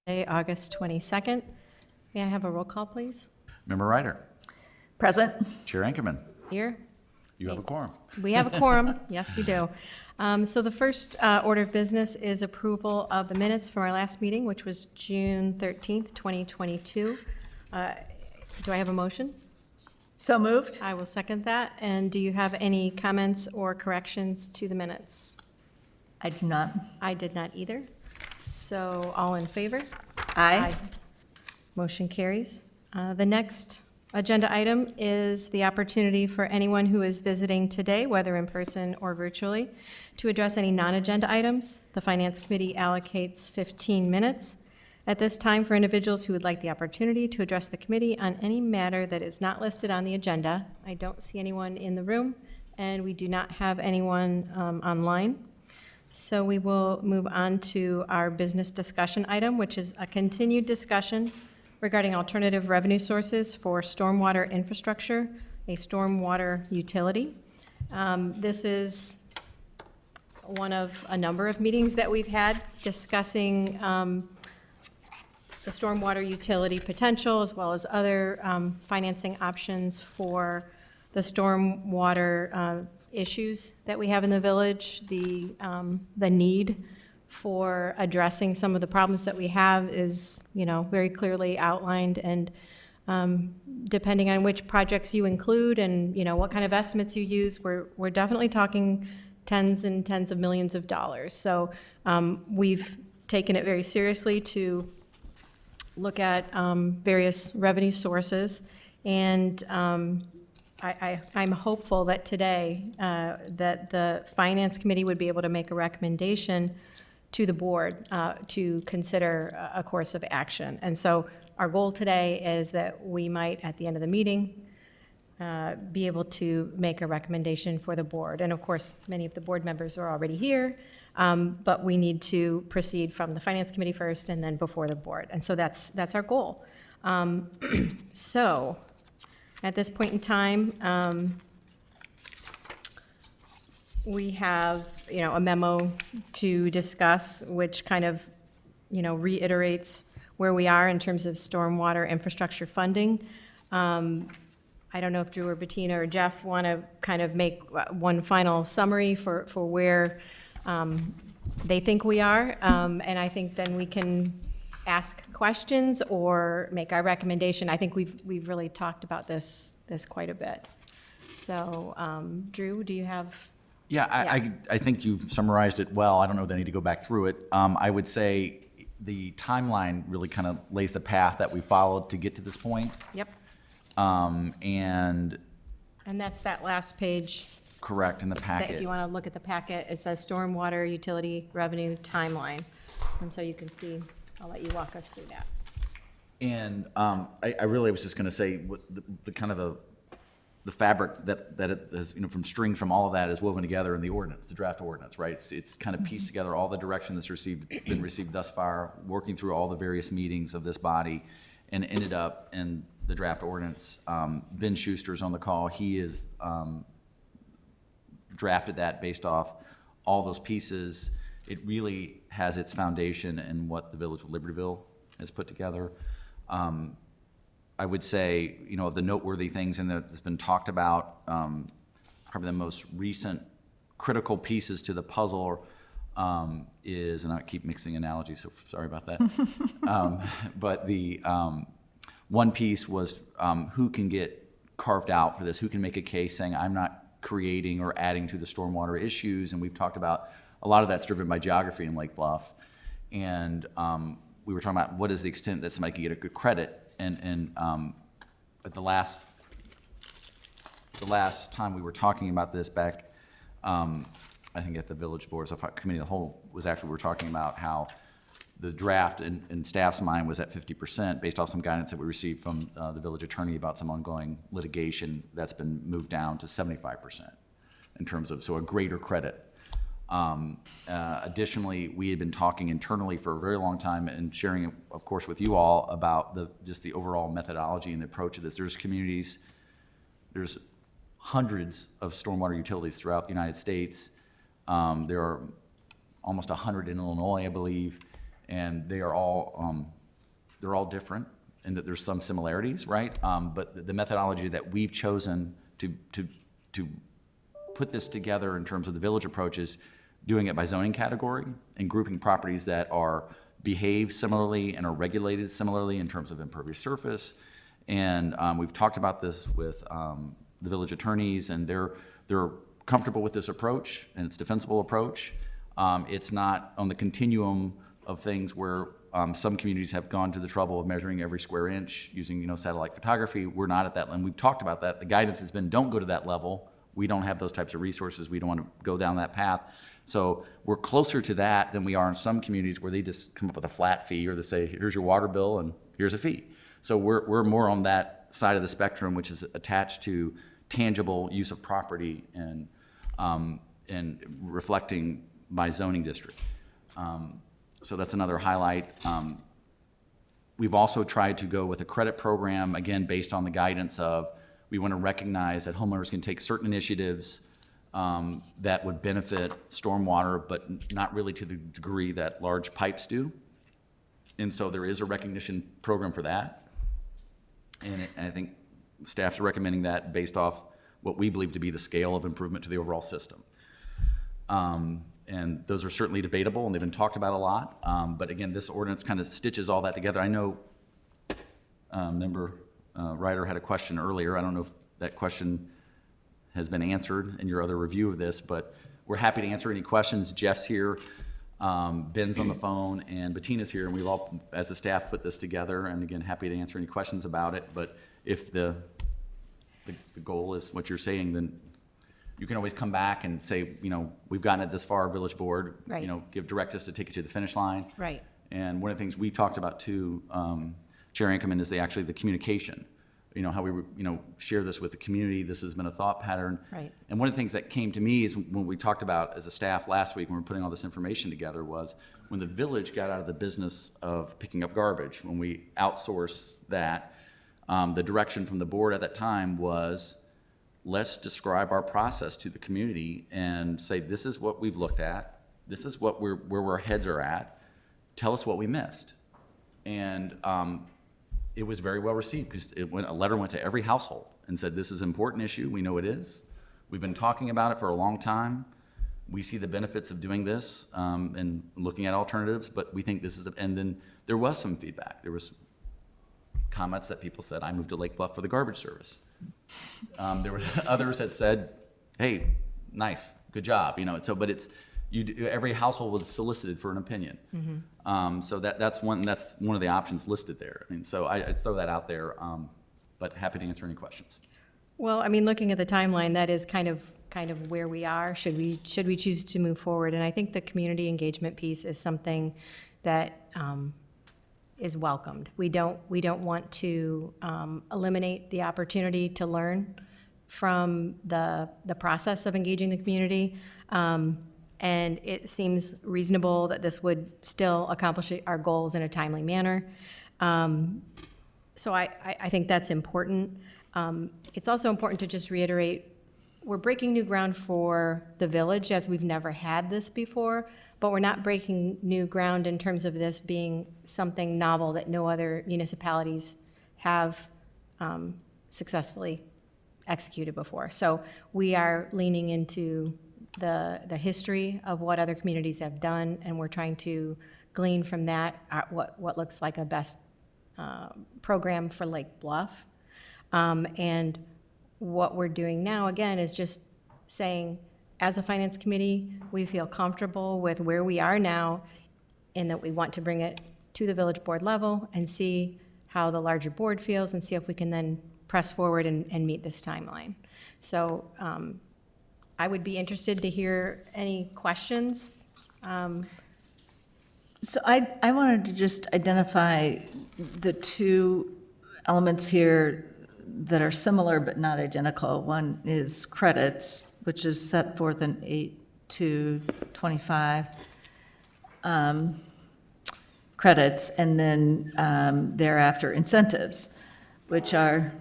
August 22nd. May I have a roll call, please? Member Ryder. Present. Chair Ankerman. Here. You have a quorum. We have a quorum. Yes, we do. So the first order of business is approval of the minutes from our last meeting, which was June 13th, 2022. Do I have a motion? So moved. I will second that. And do you have any comments or corrections to the minutes? I do not. I did not either. So all in favor? Aye. Motion carries. The next agenda item is the opportunity for anyone who is visiting today, whether in person or virtually, to address any non-agenda items. The Finance Committee allocates 15 minutes at this time for individuals who would like the opportunity to address the committee on any matter that is not listed on the agenda. I don't see anyone in the room, and we do not have anyone online. So we will move on to our business discussion item, which is a continued discussion regarding alternative revenue sources for stormwater infrastructure, a stormwater utility. This is one of a number of meetings that we've had discussing the stormwater utility potential, as well as other financing options for the stormwater issues that we have in the village. The need for addressing some of the problems that we have is, very clearly outlined, and depending on which projects you include and, what kind of estimates you use, we're definitely talking tens and tens of millions of dollars. So we've taken it very seriously to look at various revenue sources, and I'm hopeful that today that the Finance Committee would be able to make a recommendation to the board to consider a course of action. And so our goal today is that we might, at the end of the meeting, be able to make a recommendation for the board. And of course, many of the board members are already here, but we need to proceed from the Finance Committee first and then before the board. And so that's our goal. So at this point in time, we have, a memo to discuss, which kind of, reiterates where we are in terms of stormwater infrastructure funding. I don't know if Drew or Bettina or Jeff want to kind of make one final summary for where they think we are. And I think then we can ask questions or make our recommendation. I think we've really talked about this quite a bit. So, Drew, do you have? Yeah, I think you've summarized it well. I don't know that I need to go back through it. I would say the timeline really kind of lays the path that we followed to get to this point. Yep. And that's that last page. correct in the That packet. if you want to look at the packet, it says stormwater utility revenue timeline. And so you can see, I'll let you walk us through that. And I really was just going to say the kind of the fabric that it is, from string from all of that is woven together in the ordinance, the draft ordinance, right? It's kind of pieced together all the direction that's been received thus far, working through all the various meetings of this body, and ended up in the draft ordinance. Ben Schuster's on the call. He is drafted that based off all those pieces. It really has its foundation in what the Village of Libertyville has put together. I would say, of the noteworthy things and that's been talked about, probably the most recent critical pieces to the puzzle is, and I keep mixing analogies, so sorry about that. But the one piece was who can get carved out for this, who can make a case saying, I'm not creating or adding to the stormwater issues. And we've talked about a lot of that's driven by geography in Lake Bluff. And we were talking about what is the extent that somebody can get a good credit. And at the last time we were talking about this back, I think at the Village Board Committee of the Whole, was actually, we were talking about how the draft in staff's mind was at 50% based off some guidance that we received from the village attorney about some ongoing litigation that's been moved down to 75% in terms of, so a greater credit. Additionally, we had been talking internally for a very long time and sharing, of course, with you all about just the overall methodology and the approach of this. There's communities, there's hundreds of stormwater utilities throughout the United States. There are almost 100 in Illinois, I believe. and they're all different in that there's some similarities, right? But the methodology that we've chosen to put this together in terms of the village approach is doing it by zoning category and grouping properties that behave similarly and are regulated similarly in terms of impervious surface. And we've talked about this with the village attorneys, and they're comfortable with this approach, and it's a defensible approach. It's not on the continuum of things where some communities have gone to the trouble of measuring every square inch using, satellite photography. We're not at that, and we've talked about that. The guidance has been, don't go to that level. We don't have those types of resources. We don't want to go down that path. So we're closer to that than we are in some communities where they just come up with a flat fee, or they say, here's your water bill and here's a fee. So we're more on that side of the spectrum, which is attached to tangible use of property and reflecting by zoning district. So that's another highlight. We've also tried to go with a credit program, again, based on the guidance of, we want to recognize that homeowners can take certain initiatives that would benefit stormwater, but not really to the degree that large pipes do. And so there is a recognition program for that. And I think staff's recommending that based off what we believe to be the scale of improvement to the overall system. And those are certainly debatable, and they've been talked about a lot. But again, this ordinance kind of stitches all that together. I know member Ryder had a question earlier. I don't know if that question has been answered in your other review of this, but we're happy to answer any questions. Jeff's here, Ben's on the phone, and Bettina's here, and we've all, as a staff, put this together, and again, happy to answer any questions about it. But if the goal is what you're saying, then you can always come back and say, we've gotten it this far, village board, Right. Give directives to take it to the finish line. Right. And one of the things we talked about too, Chair Ankerman, is the communication. How we share this with the community. This has been a thought pattern. Right. And one of the things that came to me is when we talked about as a staff last week when we were putting all this information together was when the village got out of the business of picking up garbage, when we outsourced that, the direction from the board at that time was, let's describe our process to the community and say, this is what we've looked at. This is what where our heads are at. Tell us what we missed. And it was very well received because a letter went to every household and said, this is an important issue. We know it is. We've been talking about it for a long time. We see the benefits of doing this and looking at alternatives, but we think this is, and then there was some feedback. There was comments that people said, I moved to Lake Bluff for the garbage service. There were others that said, hey, nice, good job, so, but it's, every household was solicited for an opinion. Mm-hmm. So that's one of the options listed there. So I throw that out there, but happy to answer any questions. Well, looking at the timeline, that is kind of where we are, should we choose to move forward. And I think the community engagement piece is something that is welcomed. We don't want to eliminate the opportunity to learn from the process of engaging the community. And it seems reasonable that this would still accomplish our goals in a timely manner. So I think that's important. It's also important to just reiterate, we're breaking new ground for the village as we've never had this before, but we're not breaking new ground in terms of this being something novel that no other municipalities have successfully executed before. So we are leaning into the history of what other communities have done, and we're trying to glean from that what looks like a best program for Lake Bluff. And what we're doing now, again, is just saying, as a finance committee, we feel comfortable with where we are now, in that we want to bring it to the village board level and see how the larger board feels and see if we can then press forward and meet this timeline. So I would be interested to hear any questions. So I wanted to just identify the two elements here that are similar but not identical. One is credits, which is set forth in 8-25 credits, and then thereafter incentives, which are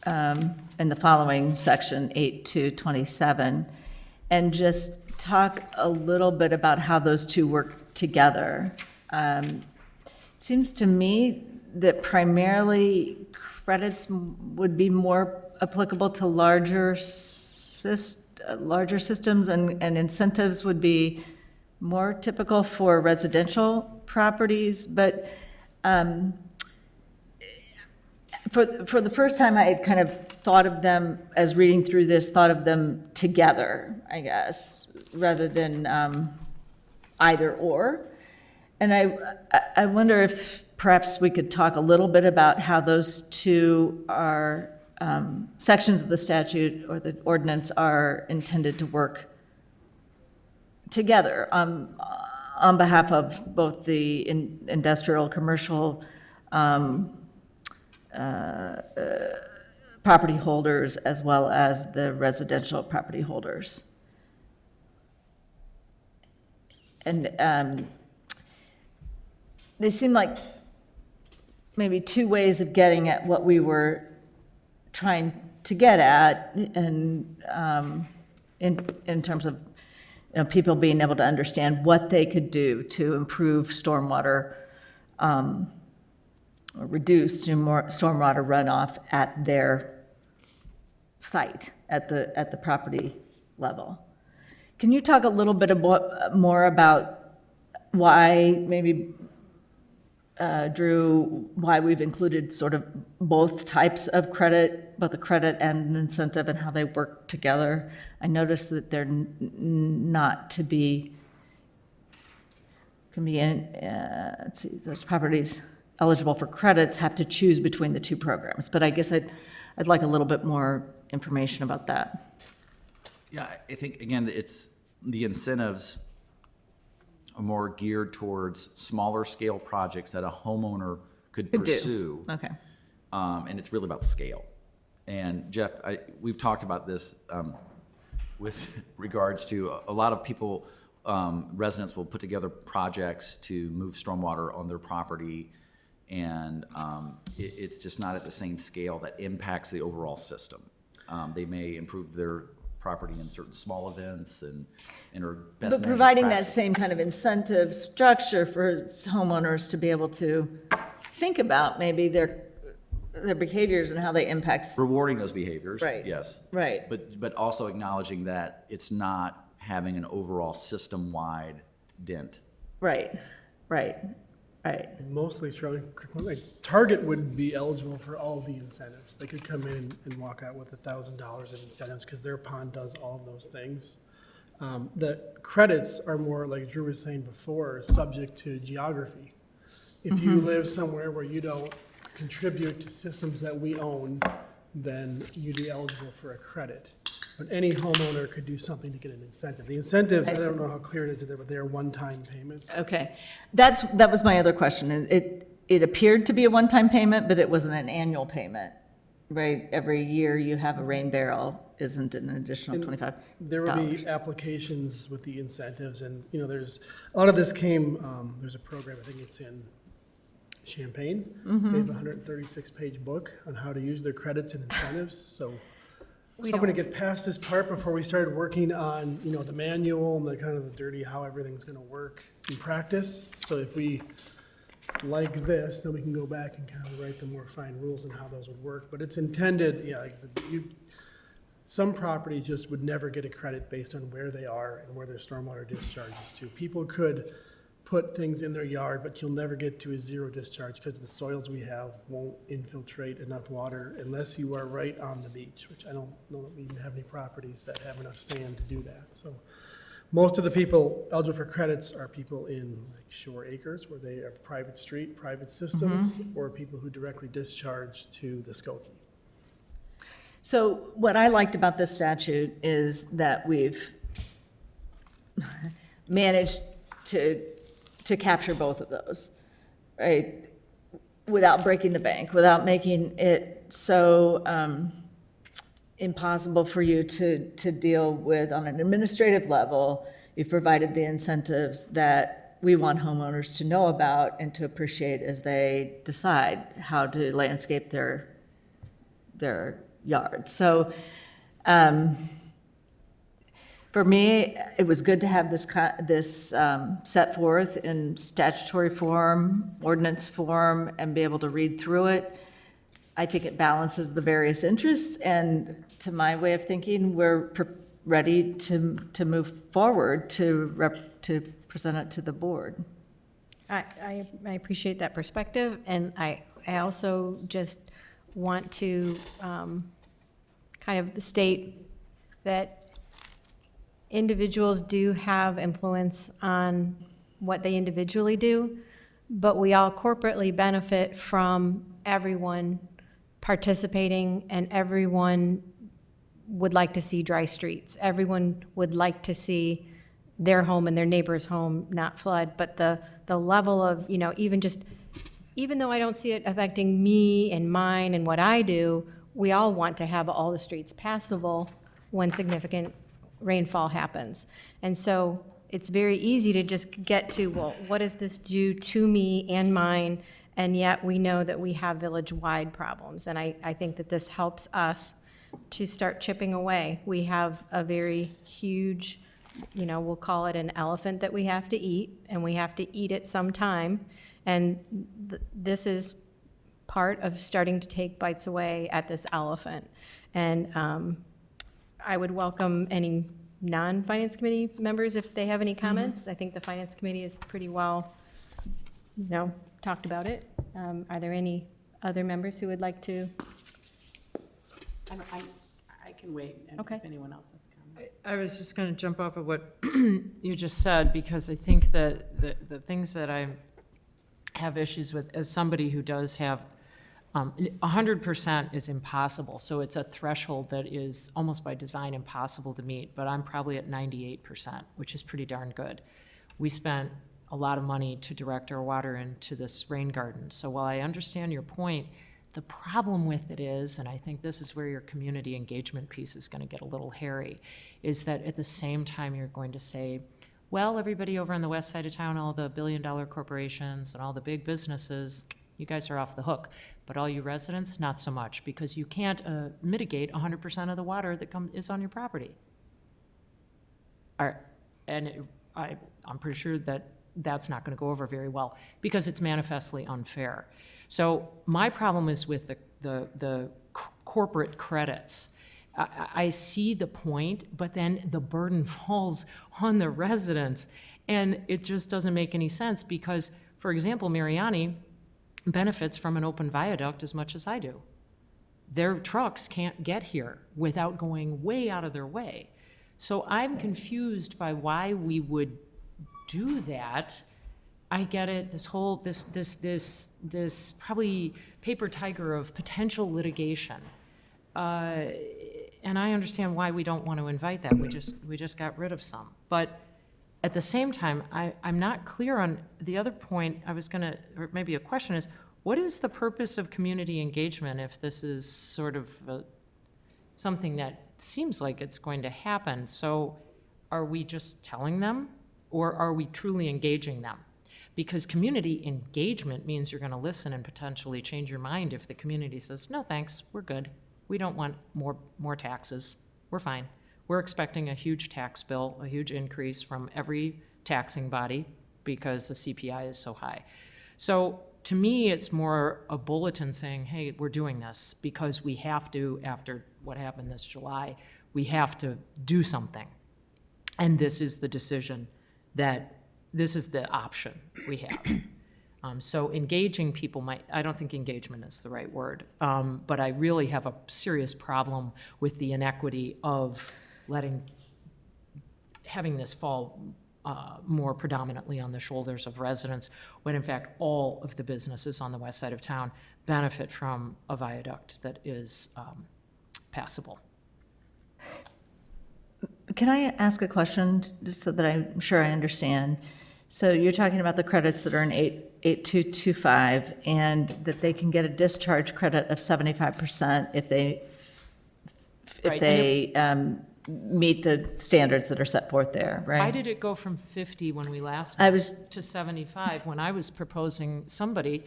in the following section, 8-27. And just talk a little bit about how those two work together. seems to me that primarily credits would be more applicable to larger systems, and incentives would be more typical for residential properties, but for the first time, I had kind of thought of them, as reading through this, thought of them together, I guess, rather than either or. And I wonder if perhaps we could talk a little bit about how those two are, sections of the statute or the ordinance are intended to work together on behalf of both the industrial, commercial property holders as well as the residential property holders. And they seem like maybe two ways of getting at what we were trying to get at, and in terms of, people being able to understand what they could do to improve stormwater, or reduce stormwater runoff at their site, at the property level. Can you talk a little bit more about why, maybe, Drew, why we've included sort of both types of credit, both the credit and an incentive, and how they work together? I noticed that they're not to be, can be in, let's see, those properties eligible for credits have to choose between the two programs. But I guess I'd like a little bit more information about that. Yeah, I think, again, it's the incentives are more geared towards smaller scale projects that a homeowner could pursue. Okay. And it's really about scale. And Jeff, we've talked about this with regards to a lot of people, residents will put together projects to move stormwater on their property, and it's just not at the same scale that impacts the overall system. They may improve their property in certain small events and are best But managed providing that practice. same kind of incentive structure for homeowners to be able to think about maybe their behaviors and how they impact. Rewarding those behaviors, Right. yes. Right. But also acknowledging that it's not having an overall system-wide dent. Right, right, right. Mostly, Charlie, like Target would be eligible for all the incentives. They could come in and walk out with $1,000 of incentives because their pond does all of those things. The credits are more, like Drew was saying before, subject to geography. If you live somewhere where you don't contribute to systems that we own, then you'd be eligible for a credit. But any homeowner could do something to get an incentive. The incentives, I don't know how clear it is there, but they're one-time payments. Okay, that was my other question. It appeared to be a one-time payment, but it wasn't an annual payment, right? Every year you have a rain barrel, isn't an additional $25. There will be applications with the incentives, and, there's, a lot of this came, there's a program, I think it's in Champaign. They have a 136-page book on how to use their credits and incentives, so I was hoping to get past this part before we started working on, the manual and the kind of the dirty how everything's gonna work in practice. So if we like this, then we can go back and kind of write the more fine rules on how those would work. But it's intended, like I said, some properties just would never get a credit based on where they are and where their stormwater discharges to. People could put things in their yard, but you'll never get to a zero discharge because the soils we have won't infiltrate enough water unless you are right on the beach, which I don't know that we even have any properties that have enough sand to do that. So most of the people eligible for credits are people in like shore acres where they have private street, private systems, or people who directly discharge to the Skokie. So what I liked about this statute is that we've managed to capture both of those, right? Without breaking the bank, without making it so impossible for you to deal with on an administrative level. You've provided the incentives that we want homeowners to know about and to appreciate as they decide how to landscape their yards. So For me, it was good to have this set forth in statutory form, ordinance form, and be able to read through it. I think it balances the various interests, and to my way of thinking, we're ready to move forward to present it to the board. I appreciate that perspective, and I also just want to kind of state that individuals do have influence on what they individually do, but we all corporately benefit from everyone participating, and everyone would like to see dry streets. Everyone would like to see their home and their neighbor's home not flood, but the level of, even though I don't see it affecting me and mine and what I do, we all want to have all the streets passable when significant rainfall happens. And so it's very easy to just get to, well, what does this do to me and mine? And yet we know that we have village-wide problems. And I think that this helps us to start chipping away. We have a very huge, we'll call it an elephant that we have to eat, and we have to eat it sometime. And this is part of starting to take bites away at this elephant. And I would welcome any non-finance committee members if they have any comments. I think the finance committee is pretty well, talked about it. Are there any other members who would like to? I can wait, and Okay. if anyone else has comments. I was just going to jump off of what you just said, because I think that the things that I have issues with, as somebody who does have, 100% is impossible. So it's a threshold that is almost by design impossible to meet, but I'm probably at 98%, which is pretty darn good. We spent a lot of money to direct our water into this rain garden. So while I understand your point, the problem with it is, and I think this is where your community engagement piece is going to get a little hairy, is that at the same time you're going to say, well, everybody over on the west side of town, all the billion-dollar corporations and all the big businesses, you guys are off the hook. But all you residents, not so much, because you can't mitigate 100% of the water that is on your property. I'm pretty sure that that's not going to go over very well, because it's manifestly unfair. So my problem is with the corporate credits. I see the point, but then the burden falls on the residents, and it just doesn't make any sense because, for example, Mariani benefits from an open viaduct as much as I do. Their trucks can't get here without going way out of their way. So I'm confused by why we would do that. I get it, this probably paper tiger of potential litigation. And I understand why we don't want to invite that. We just got rid of some. But at the same time, I'm not clear on the other point or maybe a question is, what is the purpose of community engagement if this is sort of something that seems like it's going to happen? So are we just telling them, or are we truly engaging them? Because community engagement means you're going to listen and potentially change your mind if the community says, no, thanks, we're good. We don't want more taxes. We're fine. We're expecting a huge tax bill, a huge increase from every taxing body because the CPI is so high. So to me, it's more a bulletin saying, hey, we're doing this because we have to, after what happened this July, we have to do something. And this is the decision this is the option we have. So engaging people I don't think engagement is the right word, but I really have a serious problem with the inequity of having this fall more predominantly on the shoulders of residents, when in fact all of the businesses on the west side of town benefit from a viaduct that is passable. Can I ask a question, just so that I'm sure I understand? So you're talking about the credits that are in 8225, and that they can get a discharge credit of 75% if they meet the standards that are set forth there, right? Why did it go from 50 when we last I met was- to 75 when I was proposing somebody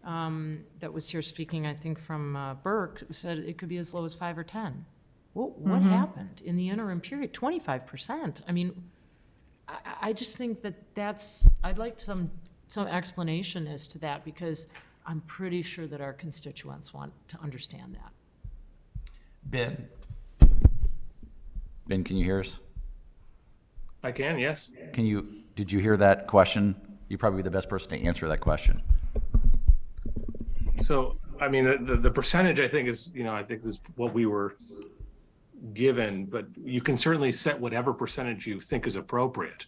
that was here speaking, I think from Burke, said it could be as low as 5 or 10. What happened in the interim period? 25%. I mean, I just think I'd like some explanation as to that, because I'm pretty sure that our constituents want to understand that. Ben? Ben, can you hear us? I can, yes. Did you hear that question? You'd probably be the best person to answer that question. So, I mean, the percentage, I think is what we were given, but you can certainly set whatever percentage you think is appropriate.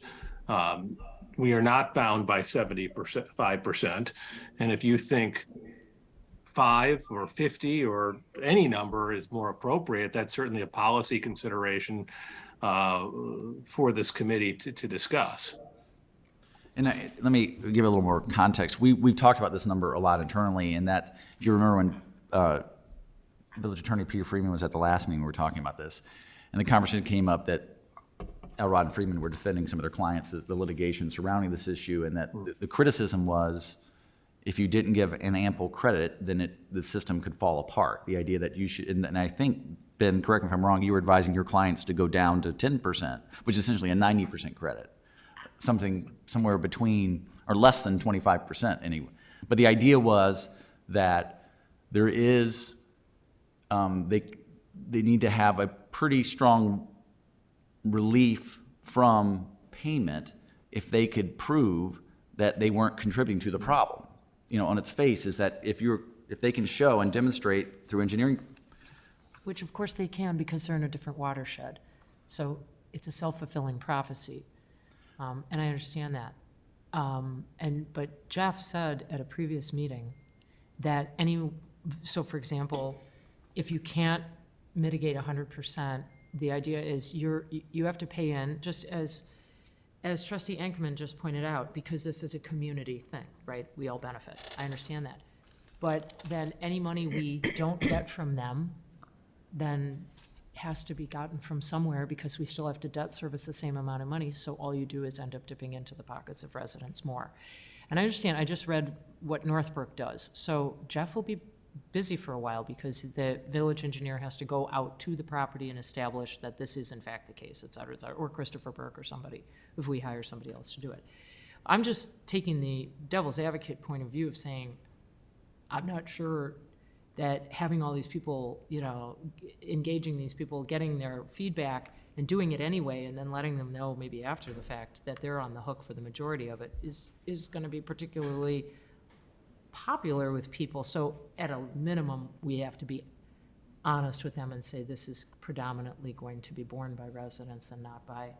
We are not bound by 5%. And if you think 5 or 50 or any number is more appropriate, that's certainly a policy consideration for this committee to discuss. And let me give a little more context. We've talked about this number a lot internally, and that, if you remember when Village Attorney Peter Freeman was at the last meeting, we were talking about this, and the conversation came up that Elrod and Freeman were defending some of their clients, the litigation surrounding this issue, and that the criticism was, if you didn't give an ample credit, then the system could fall apart. The idea that you should, and I think, Ben, correct me if I'm wrong, you were advising your clients to go down to 10%, which is essentially a 90% credit. Something somewhere between, or less than 25% anyway. But the idea was that there is, they need to have a pretty strong relief from payment if they could prove that they weren't contributing to the problem. You know, on its face is that if they can show and demonstrate through engineering. Which of course they can, because they're in a different watershed. So it's a self-fulfilling prophecy. And I understand that. But Jeff said at a previous meeting that so for example, if you can't mitigate 100%, the idea is you have to pay in, just as Trustee Ankerman just pointed out, because this is a community thing, right? We all benefit. I understand that. But then any money we don't get from them then has to be gotten from somewhere, because we still have to debt service the same amount of money, so all you do is end up dipping into the pockets of residents more. And I understand, I just read what Northbrook does. So Jeff will be busy for a while, because the village engineer has to go out to the property and establish that this is in fact the case, et cetera, or Christopher Burke or somebody, if we hire somebody else to do it. I'm just taking the devil's advocate point of view of saying, I'm not sure that having all these people, engaging these people, getting their feedback and doing it anyway, and then letting them know maybe after the fact that they're on the hook for the majority of it is going to be particularly popular with people. So at a minimum, we have to be honest with them and say this is predominantly going to be borne by residents and not by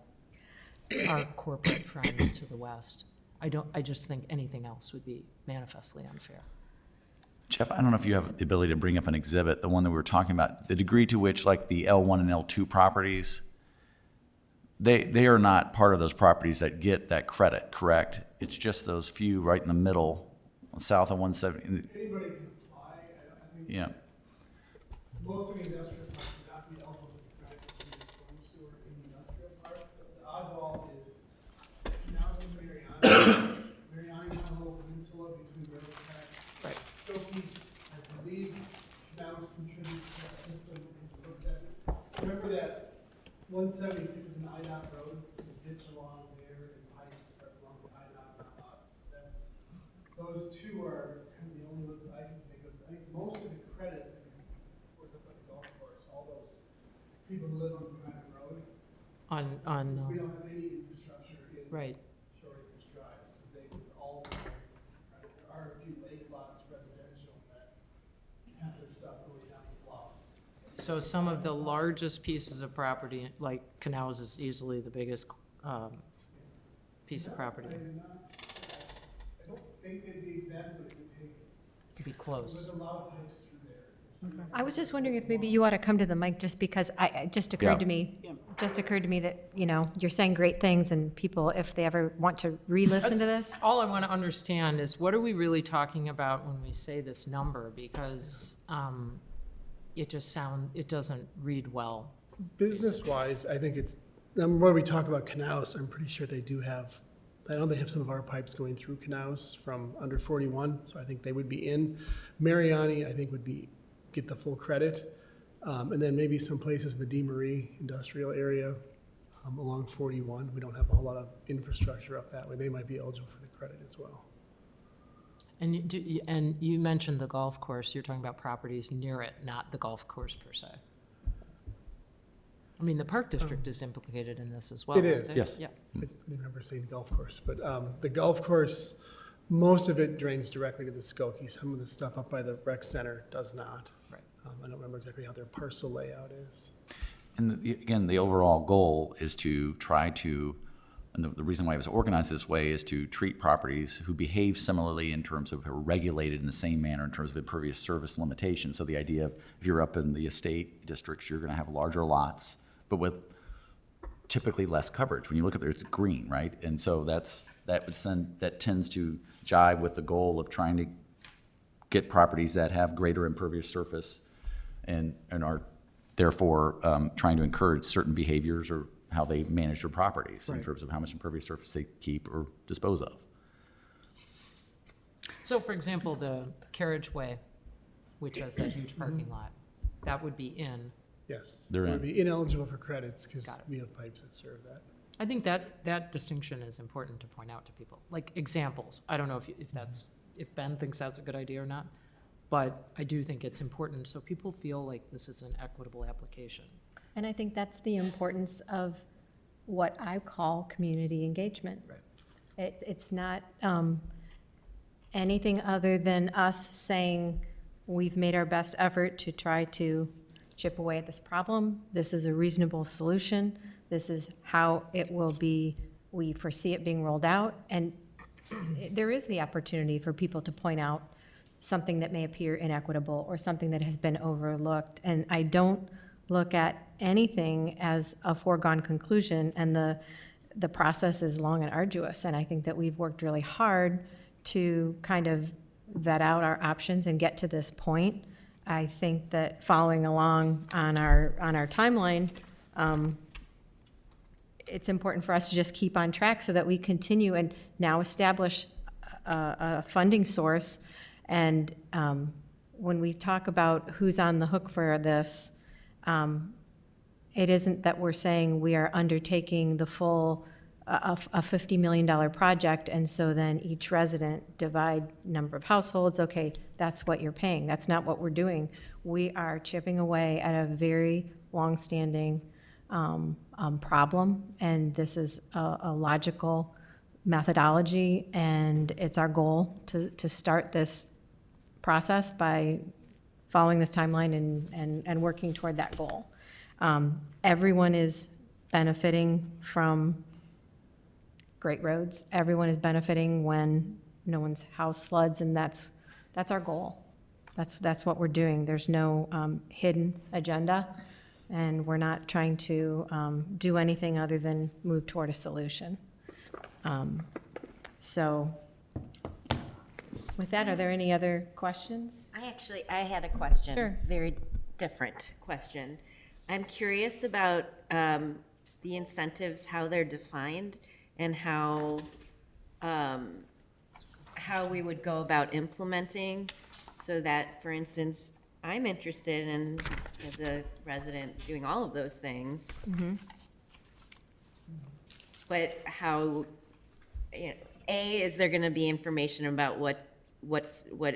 our corporate friends to the west. I just think anything else would be manifestly unfair. Jeff, I don't know if you have the ability to bring up an exhibit, the one that we were talking about, the degree to which, like the L1 and L2 properties, they are not part of those properties that get that credit, correct? It's just those few right in the middle, south of 170. Anybody can apply. I think Yeah. most of the industrial parks would not be eligible for credit for the storm sewer in the industrial park. The oddball is now some Mariana whole peninsula between railroad tracks. Right. Skokie, I believe, now contributes to that system. Remember that 176 is an IDOT road, there's a ditch along there, and pipes are along the IDOT, not us. Those two are kind of the only ones that I can think of. I think most of the credits, towards up at the golf course, all those people who live on private road, we don't have any infrastructure in Right. Short Acres Drive, so they would all be credit. There are a few lake lots residential that have their stuff going down the Bluff. So some of the largest pieces of property, like Canals is easily the biggest piece of property. I don't think they'd be exactly what it would take. To be close. There's a lot of pipes through there. I was just wondering if maybe you ought to come to the mic, just because it just occurred to me, that, you're saying great things, and people, if they ever want to re-listen to this. All I want to understand is, what are we really talking about when we say this number? Because it doesn't read well. Business-wise, I think it's, when we talk about Canals, I'm pretty sure they do have, I know they have some of our pipes going through Canals from under 41, so I think they would be in. Mariani, I think, get the full credit. And then maybe some places in the DeMarie industrial area along 41. We don't have a whole lot of infrastructure up that way. They might be eligible for the credit as well. And you mentioned the golf course, you're talking about properties near it, not the golf course per se. I mean, the Park District is implicated in this as well. It aren't is. they? Yes. Yeah. I don't remember saying golf course, but the golf course, most of it drains directly to the Skokie. Some of the stuff up by the rec center does not. Right. I don't remember exactly how their parcel layout is. And again, the overall goal is to try to, and the reason why it was organized this way is to treat properties who behave similarly in terms of, who are regulated in the same manner in terms of impervious surface limitations. So the idea of, if you're up in the estate districts, you're gonna have larger lots, but with typically less coverage. When you look at it, it's green, right? And so that tends to jive with the goal of trying to get properties that have greater impervious surface and are therefore trying to encourage certain behaviors or how they manage their properties in Right. terms of how much impervious surface they keep or dispose of. So for example, the carriageway, which has that huge parking lot, that would be in. Yes. They're They would in. be ineligible for credits because Got it. we have pipes that serve that. I think that distinction is important to point out to people, like examples. I don't know if Ben thinks that's a good idea or not, but I do think it's important so people feel like this is an equitable application. And I think that's the importance of what I call community engagement. Right. It's not anything other than us saying, we've made our best effort to try to chip away at this problem. This is a reasonable solution. This is how it will be, we foresee it being rolled out. And there is the opportunity for people to point out something that may appear inequitable or something that has been overlooked. And I don't look at anything as a foregone conclusion, and the process is long and arduous. And I think that we've worked really hard to kind of vet out our options and get to this point. I think that following along on our timeline, it's important for us to just keep on track so that we continue and now establish a funding source. And when we talk about who's on the hook for this, it isn't that we're saying we are undertaking the full, a $50 million project, and so then each resident divide number of households, okay, that's what you're paying. That's not what we're doing. We are chipping away at a very longstanding problem, and this is a logical methodology, and it's our goal to start this process by following this timeline and working toward that goal. Everyone is benefiting from great roads. Everyone is benefiting when no one's house floods, and that's our goal. That's what we're doing. There's no hidden agenda, and we're not trying to do anything other than move toward a solution. So with that, are there any other questions? I had a question. Sure. Very different question. I'm curious about the incentives, how they're defined, and how we would go about implementing, so that, for instance, I'm interested in, as a resident, doing all of those things. But how, is there gonna be information about what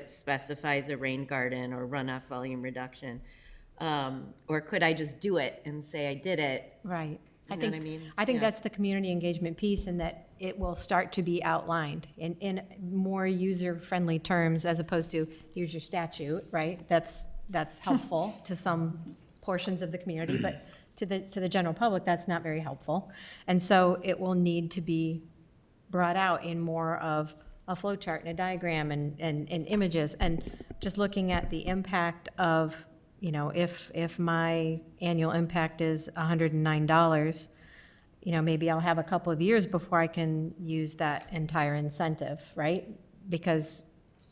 specifies a rain garden or runoff volume reduction? Or could I just do it and say I did it? Right. You know what I mean? I think Yeah. that's the community engagement piece, and that it will start to be outlined in more user-friendly terms, as opposed to, here's your statute, right? That's helpful to some portions of the community, but to the general public, that's not very helpful. And so it will need to be brought out in more of a flow chart and a diagram and images, and just looking at the impact of, if my annual impact is $109, maybe I'll have a couple of years before I can use that entire incentive, right? Because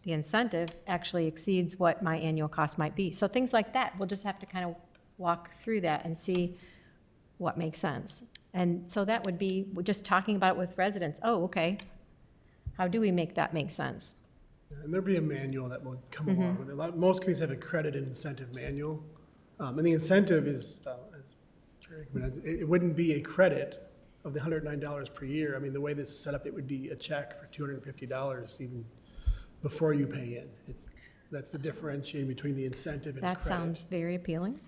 the incentive actually exceeds what my annual cost might be. So things like that, we'll just have to kind of walk through that and see what makes sense. And so that would be, we're just talking about it with residents. Oh, okay. How do we make that make sense? And there'll be a manual that will come along with it. Most communities have a credit and incentive manual. And the incentive is, as Chair recommended, it wouldn't be a credit of the $109 per year. I mean, the way this is set up, it would be a check for $250 even before you pay in. That's the differentiating between the incentive and That credit. sounds very appealing.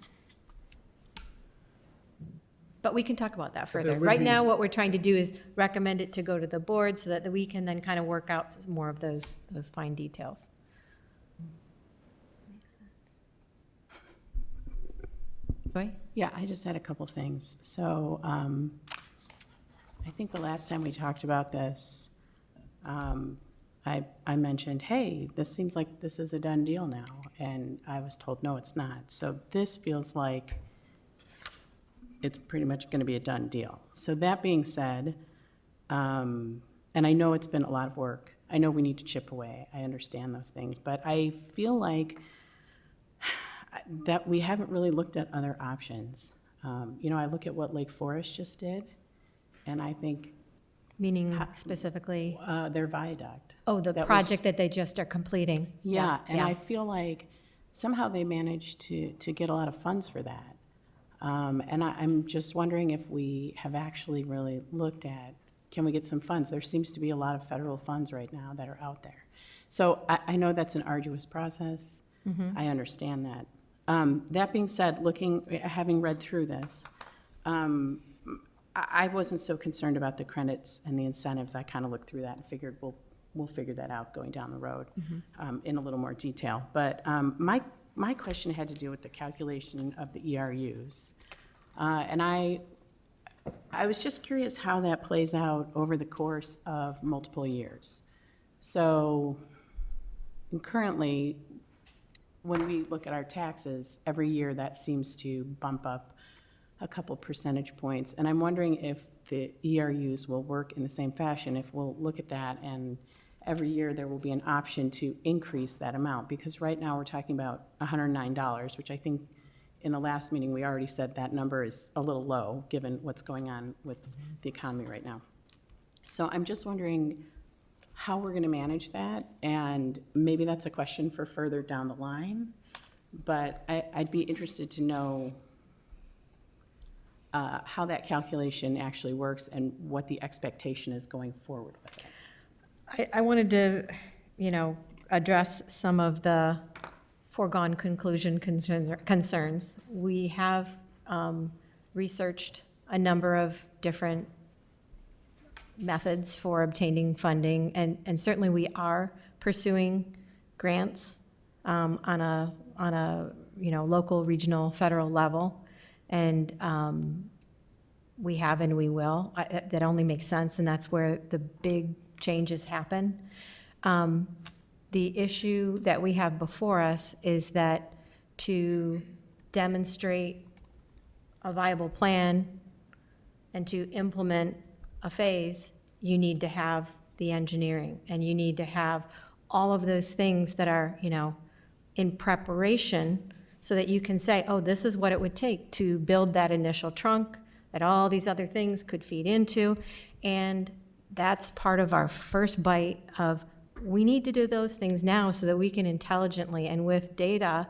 But we can talk about that there further. would Right be- now, what we're trying to do is recommend it to go to the board so that we can then kind of work out more of those fine details. Joy? Yeah, I just had a couple things. So I think the last time we talked about this, I mentioned, hey, this seems like this is a done deal now. And I was told, no, it's not. So this feels like it's pretty much going to be a done deal. So that being said, and I know it's been a lot of work. I know we need to chip away. I understand those things. But I feel like that we haven't really looked at other options. You know, I look at what Lake Forest just did, and I think Meaning specifically, their viaduct. oh, the That was- project that they just are completing. Yeah, and yeah. I feel like somehow they managed to get a lot of funds for that. And I'm just wondering if we have actually really looked at, can we get some funds? There seems to be a lot of federal funds right now that are out there. So I know that's an arduous process. I understand that. That being said, having read through this, I wasn't so concerned about the credits and the incentives. I kind of looked through that and figured we'll figure that out going down the road in a little more detail. But my question had to do with the calculation of the ERUs. And I was just curious how that plays out over the course of multiple years. So currently, when we look at our taxes, every year that seems to bump up a couple percentage points. And I'm wondering if the ERUs will work in the same fashion, if we'll look at that and every year there will be an option to increase that amount. Because right now we're talking about $109, which I think in the last meeting we already said that number is a little low given what's going on with the economy right now. So I'm just wondering how we're going to manage that, and maybe that's a question for further down the line, but I'd be interested to know how that calculation actually works and what the expectation is going forward with it. I wanted to, address some of the foregone conclusion concerns. We have researched a number of different methods for obtaining funding, and certainly we are pursuing grants on a local, regional, federal level, and we have and we will. That only makes sense, and that's where the big changes happen. The issue that we have before us is that to demonstrate a viable plan and to implement a phase, you need to have the engineering, and you need to have all of those things that are, in preparation so that you can say, oh, this is what it would take to build that initial trunk that all these other things could feed into. And that's part of our first bite of, we need to do those things now so that we can intelligently and with data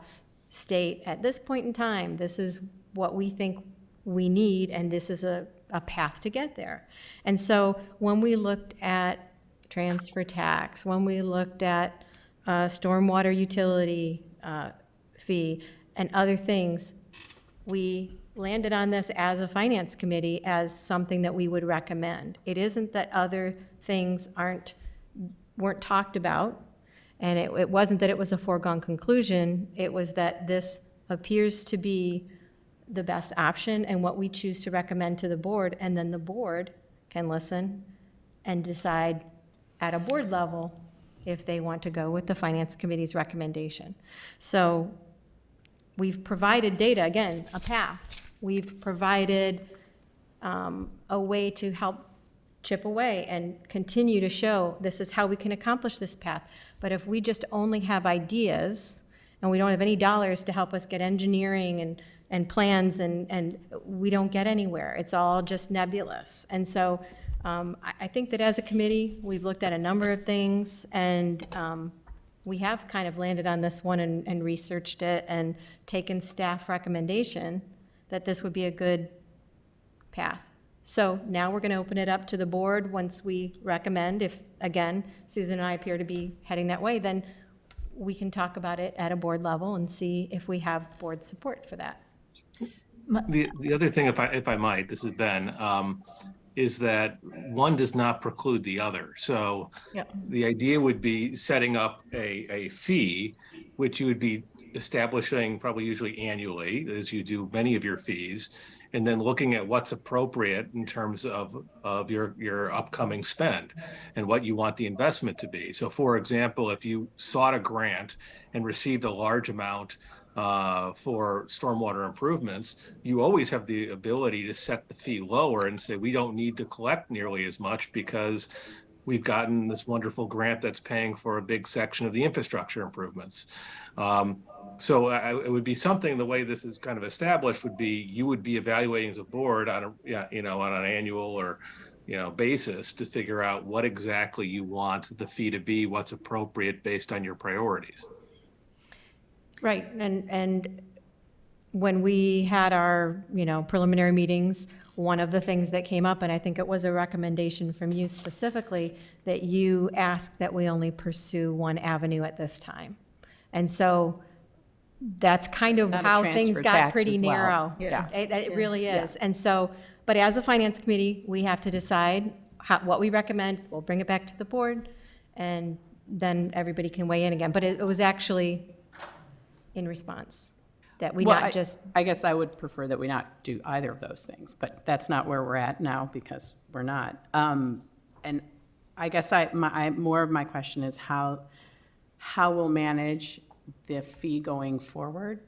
state, at this point in time, this is what we think we need, and this is a path to get there. And so when we looked at transfer tax, when we looked at stormwater utility fee and other things, we landed on this as a finance committee as something that we would recommend. It isn't that other things weren't talked about, and it wasn't that it was a foregone conclusion, it was that this appears to be the best option and what we choose to recommend to the board, and then the board can listen and decide at a board level if they want to go with the finance committee's recommendation. So we've provided data, again, a path. We've provided a way to help chip away and continue to show this is how we can accomplish this path. But if we just only have ideas and we don't have any dollars to help us get engineering and plans, and we don't get anywhere. It's all just nebulous. And so I think that as a committee, we've looked at a number of things, and we have kind of landed on this one and researched it and taken staff recommendation that this would be a good path. So now we're going to open it up to the board once we recommend. If, again, Susan and I appear to be heading that way, then we can talk about it at a board level and see if we have board support for that. The other thing, if I might, this is Ben, is that one does not preclude the other. So the idea would be setting up a fee, which you would be establishing probably usually annually, as you do many of your fees, and then looking at what's appropriate in terms of your upcoming spend and what you want the investment to be. So for example, if you sought a grant and received a large amount for stormwater improvements, you always have the ability to set the fee lower and say, we don't need to collect nearly as much because we've gotten this wonderful grant that's paying for a big section of the infrastructure improvements. So it would be something, the way this is kind of established would be, you would be evaluating as a board on on an annual or basis to figure out what exactly you want the fee to be, what's appropriate based on your priorities. Right, and when we had our, preliminary meetings, one of the things that came up, and I think it was a recommendation from you specifically, that you asked that we only pursue one avenue at this time. And so that's kind of Not a how things transfer got tax pretty as well. narrow. Yeah. It really is. And so, but as a finance committee, we have to decide what we recommend. We'll bring it back to the board, and then everybody can weigh in again. But it was actually in response, that we not just. I guess I would prefer that we not do either of those things, but that's not where we're at now because we're not. And I guess more of my question is how we'll manage the fee going forward.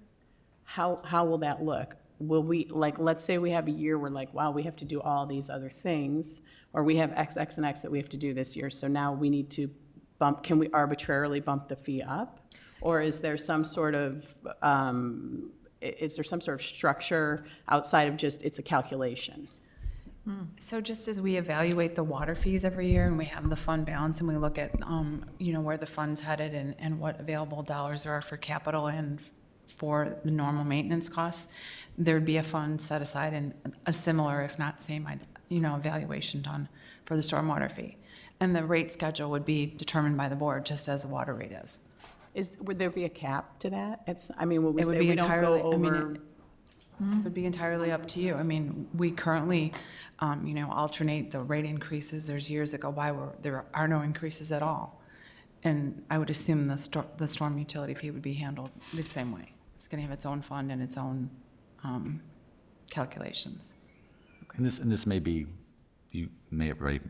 How will that look? Will we, let's say we have a year where wow, we have to do all these other things, or we have X, X, and X that we have to do this year, so now we need to can we arbitrarily bump the fee up? Or is there some sort of structure outside of just it's a calculation? So just as we evaluate the water fees every year and we have the fund balance and we look at, where the fund's headed and what available dollars there are for capital and for the normal maintenance costs, there'd be a fund set aside and a similar, if not same, evaluation done for the stormwater fee. And the rate schedule would be determined by the board, just as the water rate is. Would there be a cap to that? Will we It would say be we don't go entirely, over? it would be entirely up to you. We currently, alternate the rate increases. There's years that go by where there are no increases at all. And I would assume the storm utility fee would be handled the same way. It's going to have its own fund and its own calculations. And this may be, you may have already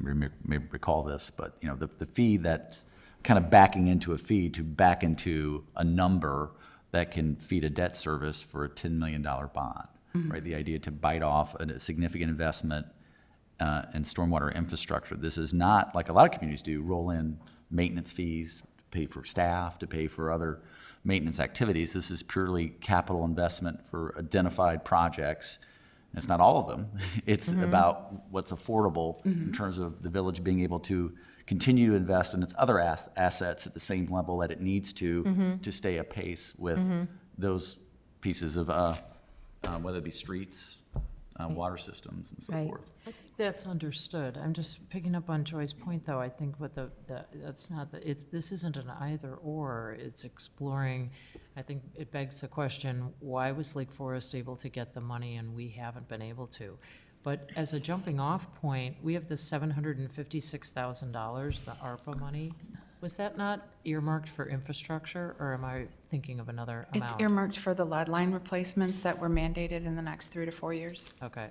may recall this, but the fee that's kind of backing into a fee to back into a number that can feed a debt service for a $10 million bond, right? The idea to bite off a significant investment in stormwater infrastructure. This is not like a lot of communities do, roll in maintenance fees, to pay for staff, to pay for other maintenance activities. This is purely capital investment for identified projects. And it's not all of them. It's about what's affordable in terms of the village being able to continue to invest in its other assets at the same level that it needs to stay apace with those pieces of, whether it be streets, water systems, and so Right. forth. I think that's understood. I'm just picking up on Joy's point, though. I think what that's not, this isn't an either or, it's exploring. I think it begs the question, why was Lake Forest able to get the money and we haven't been able to? But as a jumping off point, we have the $756,000, the ARPA money. Was that not earmarked for infrastructure, or am I thinking of another amount? It's earmarked for the lead line replacements that were mandated in the next 3 to 4 years. Okay.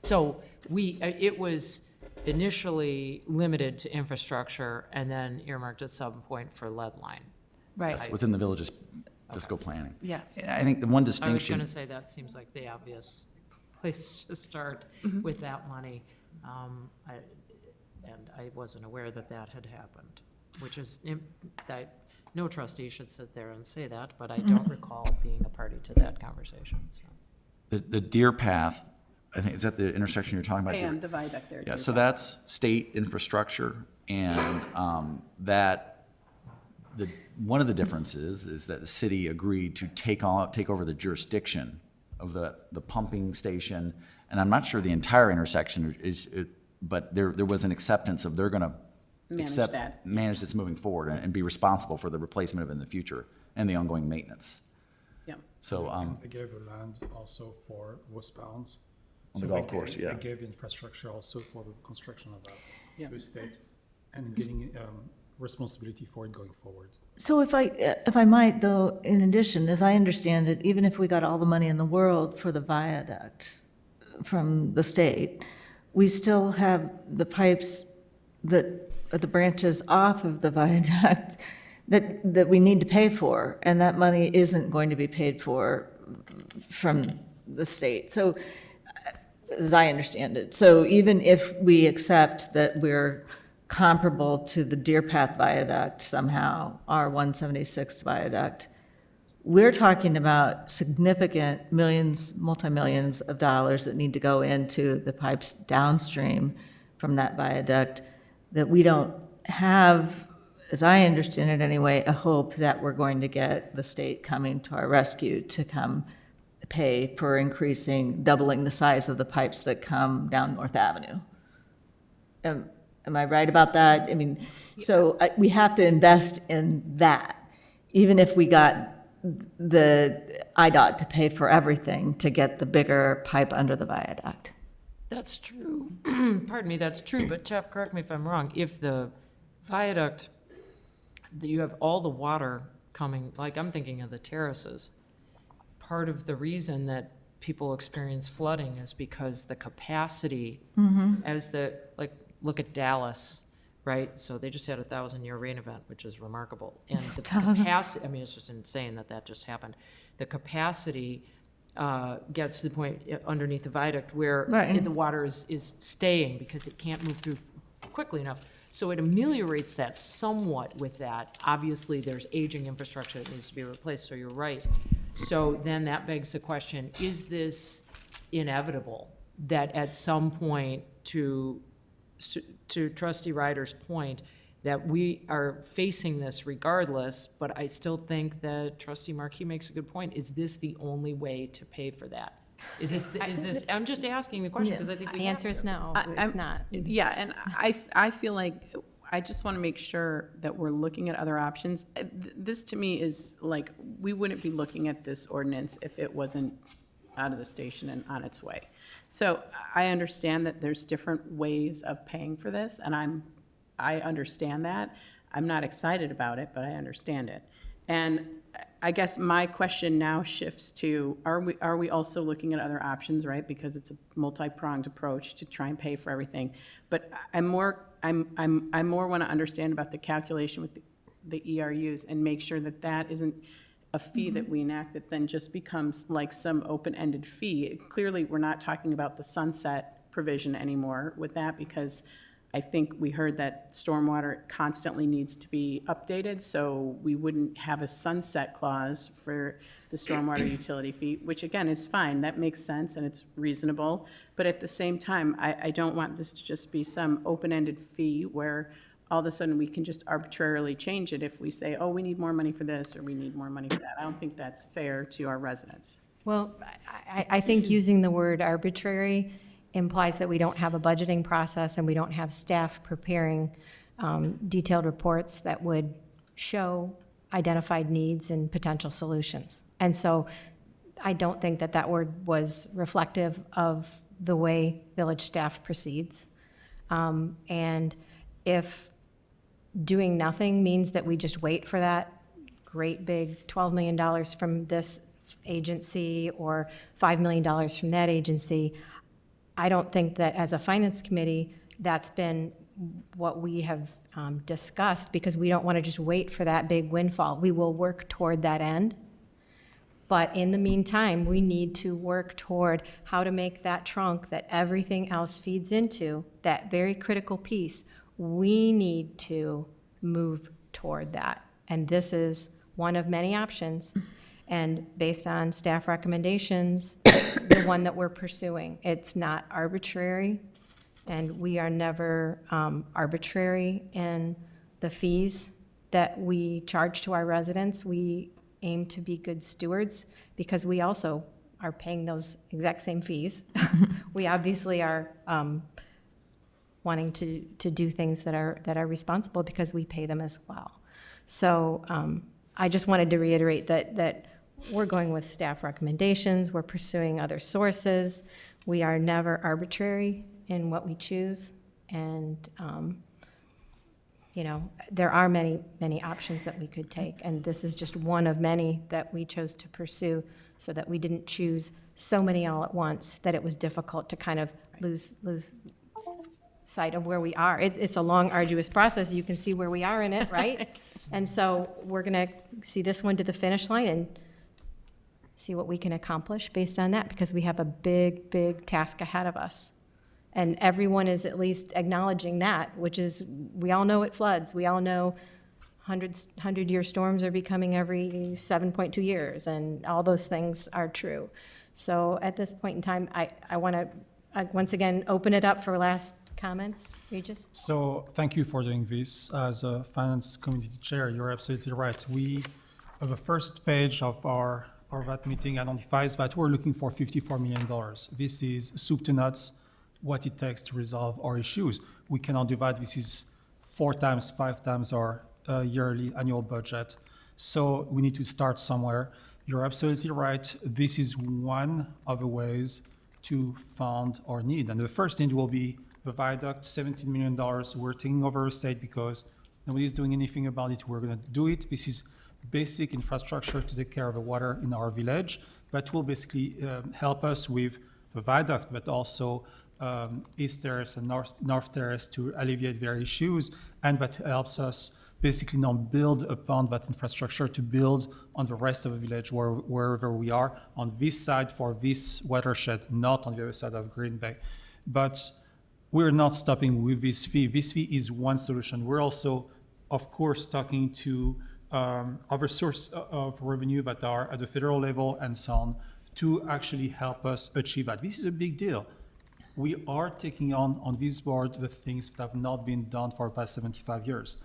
So it was initially limited to infrastructure and then earmarked at some point for lead line. Right. Within the village's fiscal planning. Yes. And I think the one I was distinction. going to say that seems like the obvious place to start with that money. And I wasn't aware that that had happened, which is, no trustee should sit there and say that, but I don't recall being a party to that conversation, so. The Deer Path, I think, is that the intersection you're talking about? And the viaduct there. Yeah, too. so that's state infrastructure, and that one of the differences is that the city agreed to take over the jurisdiction of the pumping station, and I'm not sure the entire intersection but there was an acceptance of they're gonna manage this moving forward and be responsible for the replacement of it in the future and the ongoing maintenance. Yeah. So, They gave a land also for westbounds. On the So golf they course, yeah. They gave infrastructure also for the construction of that Yeah. to the state and getting responsibility for it going forward. So if I might, though, in addition, as I understand it, even if we got all the money in the world for the viaduct from the state, we still have the pipes that are the branches off of the viaduct that we need to pay for, and that money isn't going to be paid for from the state. So, as I understand it, so even if we accept that we're comparable to the Deer Path Viaduct somehow, our 176 viaduct, we're talking about significant millions, multi-millions of dollars that need to go into the pipes downstream from that viaduct that we don't have, as I understand it anyway, a hope that we're going to get the state coming to our rescue to come pay for doubling the size of the pipes that come down North Avenue. Am I right about that? I mean, so we have to invest in that, even if we got the IDOT to pay for everything to get the bigger pipe under the viaduct. That's true. Pardon me, that's true, but Jeff, correct me if I'm wrong. If the viaduct, you have all the water coming, like I'm thinking of the terraces, part of the reason that people experience flooding is because the capacity look at Dallas, right? So they just had a 1,000-year rain event, which is remarkable. And the capacity, I mean, it's just insane that just happened. The capacity gets to the point underneath the viaduct where the water is staying because it can't move through quickly enough. So it ameliorates that somewhat with that. Obviously, there's aging infrastructure that needs to be replaced, so you're right. So then that begs the question, is this inevitable that at some point, to Trustee Ryder's point, that we are facing this regardless, but I still think that Trustee Markey makes a good point. Is this the only way to pay for that? Is this, I'm just asking the question because I think we The have answer is to. no, it's not. Yeah, and I feel like, I just want to make sure that we're looking at other options. This to me is like, we wouldn't be looking at this ordinance if it wasn't out of the station and on its way. So I understand that there's different ways of paying for this, and I understand that. I'm not excited about it, but I understand it. And I guess my question now shifts to, are we also looking at other options, right? Because it's a multi-pronged approach to try and pay for everything. But I more want to understand about the calculation with the ERUs and make sure that that isn't a fee that we enact that then just becomes like some open-ended fee. Clearly, we're not talking about the sunset provision anymore with that, because I think we heard that stormwater constantly needs to be updated, so we wouldn't have a sunset clause for the stormwater utility fee, which again is fine, that makes sense and it's reasonable. But at the same time, I don't want this to just be some open-ended fee where all of a sudden we can just arbitrarily change it if we say, oh, we need more money for this or we need more money for that. I don't think that's fair to our residents. Well, I think using the word arbitrary implies that we don't have a budgeting process and we don't have staff preparing detailed reports that would show identified needs and potential solutions. And so I don't think that word was reflective of the way village staff proceeds. And if doing nothing means that we just wait for that great big $12 million from this agency or $5 million from that agency, I don't think that as a finance committee, that's been what we have discussed, because we don't want to just wait for that big windfall. We will work toward that end. But in the meantime, we need to work toward how to make that trunk that everything else feeds into, that very critical piece. We need to move toward that. And this is one of many options. And based on staff recommendations, the one that we're pursuing. It's not arbitrary, and we are never arbitrary in the fees that we charge to our residents, we aim to be good stewards because we also are paying those exact same fees. We obviously are wanting to do things that are responsible because we pay them as well. So I just wanted to reiterate that we're going with staff recommendations, we're pursuing other sources, we are never arbitrary in what we choose, and there are many options that we could take, and this is just one of many that we chose to pursue so that we didn't choose so many all at once that it was difficult to kind of lose sight of where we are. It's a long, arduous process. You can see where we are in it, right? And so we're going to see this one to the finish line and see what we can accomplish based on that, because we have a big, big task ahead of us. And everyone is at least acknowledging that, which is, we all know it floods. We all know 100-year storms are becoming every 7.2 years, and all those things are true. So at this point in time, I want to, once again, open it up for last comments. Regis? So thank you for doing this. As a finance committee chair, you're absolutely right. We have the first page of our that meeting identifies that we're looking for $54 million. This is soup to nuts, what it takes to resolve our issues. We cannot do that. This is 4 times, 5 times our yearly annual budget. So we need to start somewhere. You're absolutely right. This is one of the ways to fund our need. And the first need will be the viaduct, $17 million. We're taking over the state because nobody's doing anything about it. We're going to do it. This is basic infrastructure to take care of the water in our village. That will basically help us with the viaduct, but also East Terrace and North Terrace to alleviate their issues. And that helps us basically now build upon that infrastructure to build on the rest of the village wherever we are on this side for this watershed, not on the other side of Green Bay. But we're not stopping with this fee. This fee is one solution. We're also, of course, talking to other sources of revenue that are at the federal level and so on to actually help us achieve that. This is a big deal. We are taking on this board the things that have not been done for the past 75 years.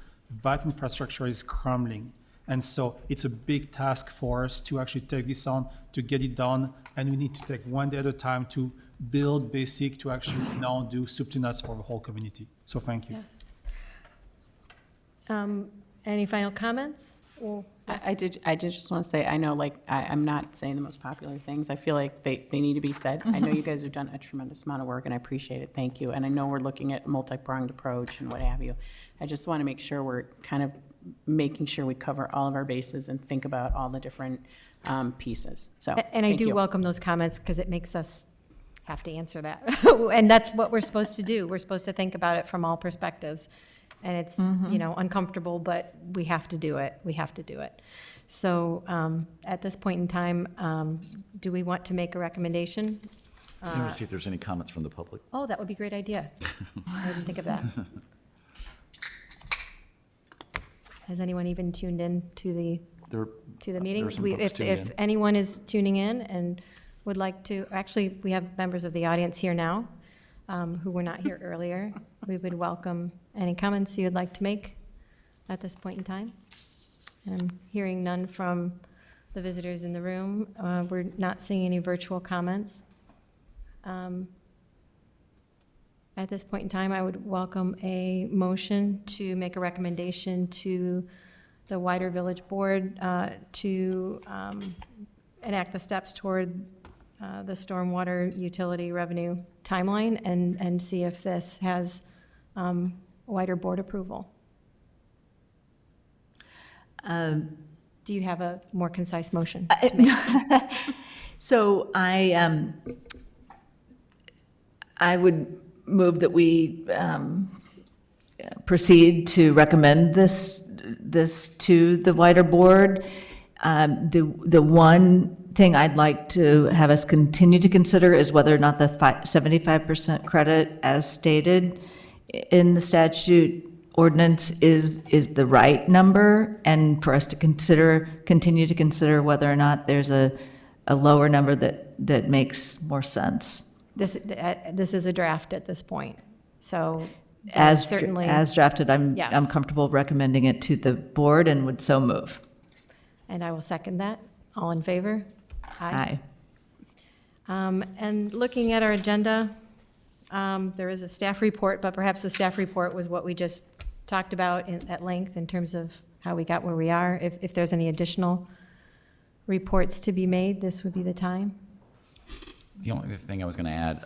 That infrastructure is crumbling. And so it's a big task for us to actually take this on, to get it done. And we need to take one day at a time to build basic, to actually now do soup to nuts for the whole community. So thank you. Yes. Any final comments? Well, I did just want to say, I know, like, I'm not saying the most popular things. I feel like they need to be said. I know you guys have done a tremendous amount of work, and I appreciate it. Thank you. And I know we're looking at a multi-pronged approach and what have you. I just want to make sure we're kind of making sure we cover all of our bases and think about all the different pieces. So, and I thank do you. welcome those comments because it makes us have to answer that. And that's what we're supposed to do. We're supposed to think about it from all perspectives. And it's, uncomfortable, but we have to do it. We have to do it. So at this point in time, do we want to make a recommendation? Let me see if there's any comments from the public. Oh, that would be a great idea. I didn't think of that. Has anyone even tuned in to the meeting? there are some folks tuned If in. anyone is tuning in and would like to, actually, we have members of the audience here now who were not here earlier. We would welcome any comments you would like to make at this point in time. I'm hearing none from the visitors in the room. We're not seeing any virtual comments. At this point in time, I would welcome a motion to make a recommendation to the wider village board to enact the steps toward the stormwater utility revenue timeline and see if this has wider board approval. Do you have a more concise motion to make? So I would move that we proceed to recommend this to the wider board. The one thing I'd like to have us continue to consider is whether or not the 75% credit as stated in the statute ordinance is the right number, and for us to continue to consider whether or not there's a lower number that makes more sense. This is a draft at this point, so As, certainly- as drafted, I'm Yes. comfortable recommending it to the board and would so move. And I will second that. All in favor? Aye. And looking at our agenda, there is a staff report, but perhaps the staff report was what we just talked about at length in terms of how we got where we are. If there's any additional reports to be made, this would be the time. The only thing I was going to add,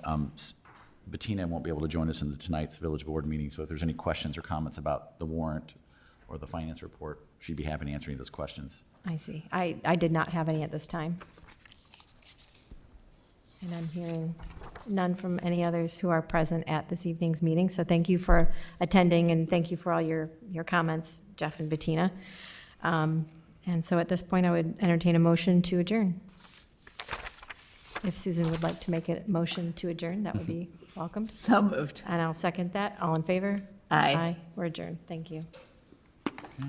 Bettina won't be able to join us in tonight's village board meeting, so if there's any questions or comments about the warrant or the finance report, she'd be happy to answer any of those questions. I see. I did not have any at this time. And I'm hearing none from any others who are present at this evening's meeting. So thank you for attending, and thank you for all your comments, Jeff and Bettina. And so at this point, I would entertain a motion to adjourn. If Susan would like to make a motion to adjourn, that would be welcome. So moved. And I'll second that. All in favor? Aye. Aye. We're adjourned. Thank you. Okay.